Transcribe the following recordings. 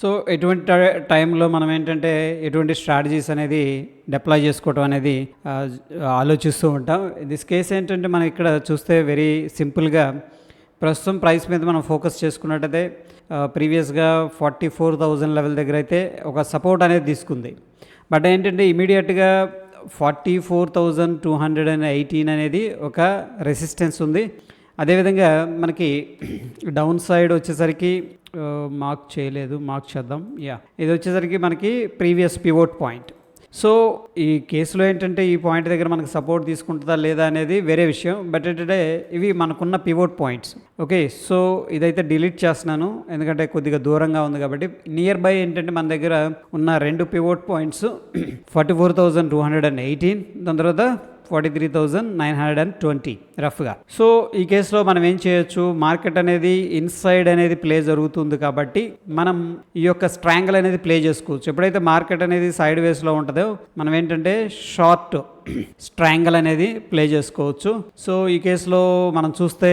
So ఎటువంటి టైంలో మనం ఏంటంటే ఎటువంటి స్ట్రాటజీస్ అనేది డిప్లాయ్ చేసుకోవటం అనేది ఆలోచిస్తూ ఉంటాం. దిస్ కేసు ఏంటంటే మనం ఇక్కడ చూస్తే వెరీ సింపుల్గా ప్రస్తుతం ప్రైస్ మీద మనం ఫోకస్ చేసుకున్నట్టయితే ప్రీవియస్గా 44,000 లెవెల్ దగ్గర అయితే ఒక సపోర్ట్ అనేది తీసుకుంది. బట్ ఏంటంటే ఇమీడియట్గా 44,218 అనేది ఒక రెసిస్టెన్స్ ఉంది. అదేవిధంగా మనకి డౌన్ సైడ్ వచ్చేసరికి మార్క్ చేయలేదు, మార్క్ చేద్దాం. ఇది వచ్చేసరికి మనకి ప్రీవియస్ పివోట్ పాయింట్. సో ఈ కేసులో ఏంటంటే ఈ పాయింట్ దగ్గర మనకు సపోర్ట్ తీసుకుంటుందా లేదా అనేది వేరే విషయం. బట్ ఏంటంటే ఇవి మనకున్న పివోట్ పాయింట్స్. ఓకే, సో ఇదైతే డిలీట్ చేస్తున్నాను ఎందుకంటే కొద్దిగా దూరంగా ఉంది కాబట్టి. నియర్ బై ఏంటంటే మన దగ్గర ఉన్న 2 పివోట్ పాయింట్స్ 44,218, దాని తర్వాత 43,920 రఫ్గా. సో ఈ కేసులో మనం ఏం చేయొచ్చు, మార్కెట్ అనేది ఇన్సైడ్ అనేది ప్లే జరుగుతుంది కాబట్టి మనం ఈ యొక్క స్ట్రాంగిల్ అనేది ప్లే చేసుకోవచ్చు. ఎప్పుడైతే మార్కెట్ అనేది సైడ్ వేస్లో ఉంటుందో మనం ఏంటంటే షార్ట్ స్ట్రాంగిల్ అనేది ప్లే చేసుకోవచ్చు. సో ఈ కేసులో మనం చూస్తే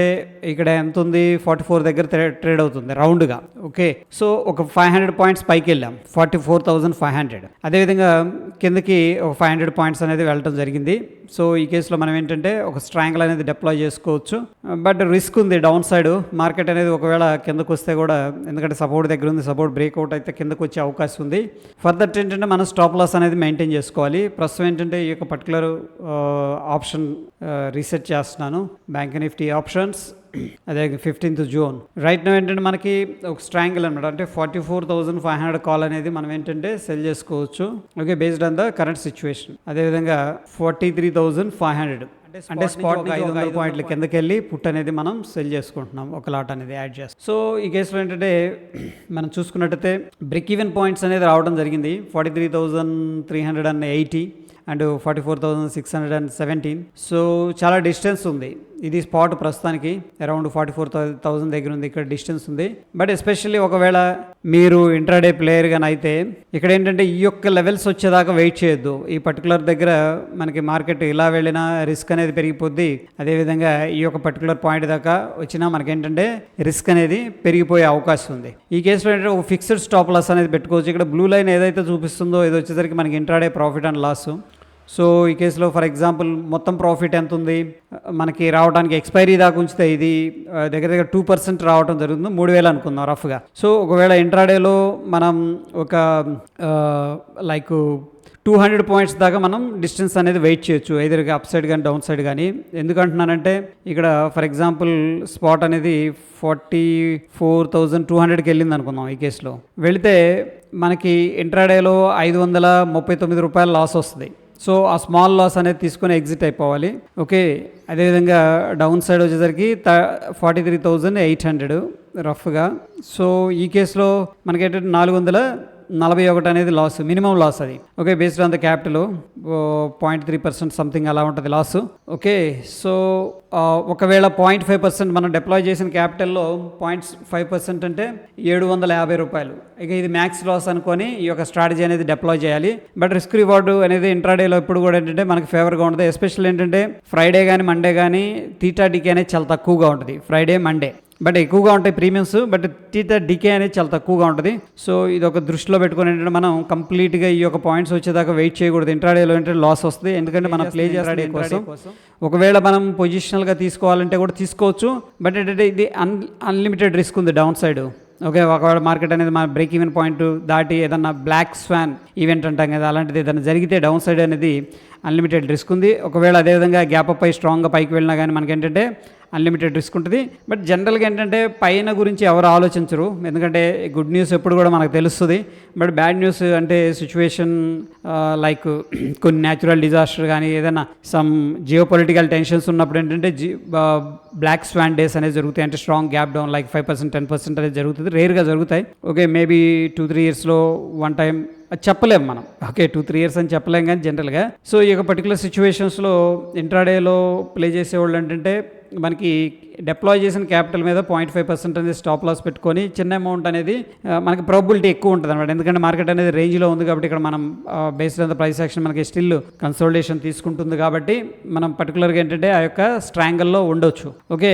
ఇక్కడ ఎంత ఉంది, 44 దగ్గర ట్రేడ్ అవుతుంది రౌండ్గా. ఓకే, సో ఒక 500 పాయింట్స్ పైకి వెళ్ళాం, 44,500. అదేవిధంగా కిందకి ఒక 500 పాయింట్స్ అనేది వెళ్ళడం జరిగింది. సో ఈ కేసులో మనం ఏంటంటే ఒక స్ట్రాంగిల్ అనేది డిప్లాయ్ చేసుకోవచ్చు. బట్ రిస్క్ ఉంది డౌన్ సైడ్. మార్కెట్ అనేది ఒకవేళ కిందకు వస్తే కూడా, ఎందుకంటే సపోర్ట్ దగ్గర ఉంది, సపోర్ట్ బ్రేక్అవుట్ అయితే కిందకు వచ్చే అవకాశం ఉంది. ఫర్దర్ ఏంటంటే మనం స్టాప్ లాస్ అనేది మెయింటైన్ చేసుకోవాలి. ప్రస్తుతం ఏంటంటే ఈ యొక్క పర్టికులర్ ఆప్షన్ రీసెట్ చేస్తున్నాను, బ్యాంక్ నిఫ్టీ ఆప్షన్స్. అదే 15th జూన్ రైట్ నో ఏంటంటే మనకి ఒక స్ట్రాంగిల్ అనమాట. అంటే 44,500 కాల్ అనేది మనం ఏంటంటే సెల్ చేసుకోవచ్చు. Okay, based on the current situation. అదేవిధంగా 43,500 అంటే స్పాట్ 500 పాయింట్ల కిందకి వెళ్ళి పుట్ అనేది మనం సెల్ చేసుకుంటున్నాం, ఒక లాట్ అనేది యాడ్ చేస్తాం. సో ఈ కేసులో ఏంటంటే మనం చూసుకున్నట్టయితే బ్రేక్ ఈవెన్ పాయింట్స్ అనేది రావడం జరిగింది. 43,380 అండ్ 44,617. సో చాలా డిస్టెన్స్ ఉంది. ఇది స్పాట్ ప్రస్తుతానికి అరౌండ్ 44,000 దగ్గర ఉంది, ఇక్కడ డిస్టెన్స్ ఉంది. బట్ ఎస్పెషల్లీ ఒకవేళ మీరు ఇంట్రాడే ప్లేయర్ గాని అయితే ఇక్కడ ఏంటంటే ఈ యొక్క లెవెల్స్ వచ్చేదాకా వెయిట్ చేయొద్దు. ఈ పర్టికులర్ దగ్గర మనకి మార్కెట్ ఇలా వెళ్ళినా రిస్క్ అనేది పెరిగిపోద్ది. అదేవిధంగా ఈ యొక్క పర్టికులర్ పాయింట్ దాకా వచ్చినా మనకేంటంటే రిస్క్ అనేది పెరిగిపోయే అవకాశం ఉంది. ఈ కేసులో ఏంటంటే ఒక ఫిక్స్డ్ స్టాప్ లాస్ అనేది పెట్టుకోవచ్చు. ఇక్కడ బ్లూ లైన్ ఏదైతే చూపిస్తుందో ఇది వచ్చేసరికి మనకి intraday profit and loss. So ఈ కేసులో ఫర్ ఎగ్జాంపుల్ మొత్తం ప్రాఫిట్ ఎంత ఉంది మనకి రావడానికి, ఎక్స్పైరీ దాకా ఉంచితే ఇది దగ్గర దగ్గర 2% రావడం జరుగుతుంది, 3,000 అనుకుందాం రఫ్గా. సో ఒకవేళ ఇంట్రాడేలో మనం ఒక లైక్ 200 పాయింట్స్ దాకా మనం డిస్టెన్స్ అనేది వెయిట్ చేయొచ్చు, ఎదురుగా అప్ సైడ్ కానీ డౌన్ సైడ్ కానీ. ఎందుకంటున్నానంటే ఇక్కడ ఫర్ ఎగ్జాంపుల్ స్పాట్ అనేది 44,200కి వెళ్ళింది అనుకుందాం. ఈ కేసులో వెళితే మనకి ఇంట్రాడేలో 539 రూపాయల లాస్ వస్తుంది. సో ఆ స్మాల్ లాస్ అనేది తీసుకొని ఎగ్జిట్ అయిపోవాలి. ఓకే, అదేవిధంగా డౌన్ సైడ్ వచ్చేసరికి 43,800 రఫ్గా. సో ఈ కేసులో మనకేంటంటే 441 అనేది లాస్, మినిమం లాస్ అది. Okay, based on the capital 0.3% something అలా ఉంటుంది లాస్. ఓకే, సో ఒకవేళ 0.5% మనం డిప్లాయ్ చేసిన క్యాపిటల్లో 0.5% అంటే 750 రూపాయలు. ఇక ఇది మ్యాక్స్ లాస్ అనుకొని ఈ యొక్క స్ట్రాటజీ అనేది డిప్లాయ్ చేయాలి. బట్ రిస్క్ రివార్డు అనేది ఇంట్రాడేలో ఎప్పుడు కూడా ఏంటంటే మనకి ఫేవర్గా ఉంటుంది. ఎస్పెషల్ ఏంటంటే ఫ్రైడే కానీ మండే కానీ థీటా డికే అనేది చాలా తక్కువగా ఉంటుంది. ఫ్రైడే మండే బట్ ఎక్కువగా ఉంటాయి ప్రీమియమ్స్, బట్ థీటా డికే అనేది చాలా తక్కువగా ఉంటుంది. సో ఇది ఒక దృష్టిలో పెట్టుకుని ఏంటంటే మనం కంప్లీట్గా ఈ యొక్క పాయింట్స్ వచ్చేదాకా వెయిట్ చేయకూడదు. ఇంట్రాడేలో ఏంటంటే లాస్ వస్తుంది, ఎందుకంటే మనం ప్లే చేసే కోసం. ఒకవేళ మనం పొజిషనల్గా తీసుకోవాలంటే కూడా తీసుకోవచ్చు, బట్ ఏంటంటే ఇది అన్లిమిటెడ్ రిస్క్ ఉంది డౌన్ సైడ్. ఓకే, ఒకవేళ మార్కెట్ అనేది మన బ్రేక్ ఈవెన్ పాయింట్ దాటి ఏదన్నా బ్లాక్ స్వాన్ ఈవెంట్ అంటాం కదా, అలాంటిది ఏదైనా జరిగితే డౌన్ సైడ్ అనేది అన్లిమిటెడ్ రిస్క్ ఉంది. ఒకవేళ అదేవిధంగా గ్యాప్ అప్ అయి స్ట్రాంగ్గా పైకి వెళ్ళినా కానీ మనకేంటంటే అన్లిమిటెడ్ రిస్క్ ఉంటుంది. బట్ జనరల్గా ఏంటంటే పైన గురించి ఎవరు ఆలోచించరు, ఎందుకంటే గుడ్ న్యూస్ ఎప్పుడు కూడా మనకు తెలుస్తుంది. బట్ బ్యాడ్ న్యూస్ అంటే సిచ్యువేషన్ లైక్ కొన్ని న్యాచురల్ డిజాస్టర్ కానీ ఏదైనా సమ్ జియో పొలిటికల్ టెన్షన్స్ ఉన్నప్పుడు ఏంటంటే బ్లాక్ స్వాన్ డేస్ అనేది జరుగుతాయి. అంటే స్ట్రాంగ్ గ్యాప్ డౌన్ లైక్ 5%, 10% అనేది జరుగుతుంది, రేర్గా జరుగుతాయి. ఓకే, మేబీ 2-3 ఇయర్స్లో వన్ టైం చెప్పలేము మనం. ఓకే, 2-3 ఇయర్స్ అని చెప్పలేం కానీ జనరల్గా. సో ఈ యొక్క పర్టికులర్ సిచ్యువేషన్స్లో ఇంట్రాడేలో ప్లే చేసేవాళ్ళు ఏంటంటే మనకి డిప్లాయ్ చేసిన క్యాపిటల్ మీద 0.5% అనేది స్టాప్ లాస్ పెట్టుకొని చిన్న అమౌంట్ అనేది మనకి ప్రాబిలిటీ ఎక్కువ ఉంటుంది అనమాట. ఎందుకంటే మార్కెట్ అనేది రేంజ్లో ఉంది కాబట్టి ఇక్కడ మనం based on the price action మనకి స్టిల్ కన్సోలిడేషన్ తీసుకుంటుంది కాబట్టి మనం పర్టికులర్గా ఏంటంటే ఆ యొక్క స్ట్రాంగిల్లో ఉండొచ్చు. ఓకే,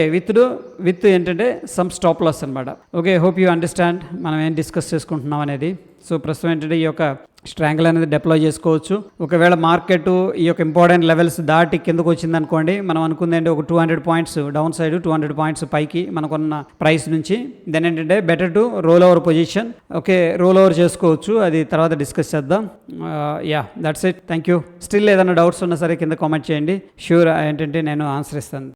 విత్ ఏంటంటే సమ్ స్టాప్ లాస్ అనమాట. ఓకే, హోప్ యూ అండర్స్టాండ్ మనం ఏం డిస్కస్ చేసుకుంటున్నాం అనేది. సో ప్రస్తుతం ఏంటంటే ఈ యొక్క స్ట్రాంగిల్ అనేది డిప్లాయ్ చేసుకోవచ్చు. ఒకవేళ మార్కెట్ ఈ యొక్క ఇంపార్టెంట్ లెవెల్స్ దాటి కిందకు వచ్చింది అనుకోండి, మనం అనుకుంది ఏంటి ఒక 200 పాయింట్స్ డౌన్ సైడ్, 200 పాయింట్స్ పైకి మనకున్న ప్రైస్ నుంచి, దెన్ ఏంటంటే better to role over position. Okay, role over చేసుకోవచ్చు, అది తర్వాత డిస్కస్ చేద్దాం. Yeah, that's it, thank you. Still ఏదైనా డౌట్స్ ఉన్నా సరే కింద కామెంట్ చేయండి, షూర్ ఏంటంటే నేను ఆన్సర్ ఇస్తాను.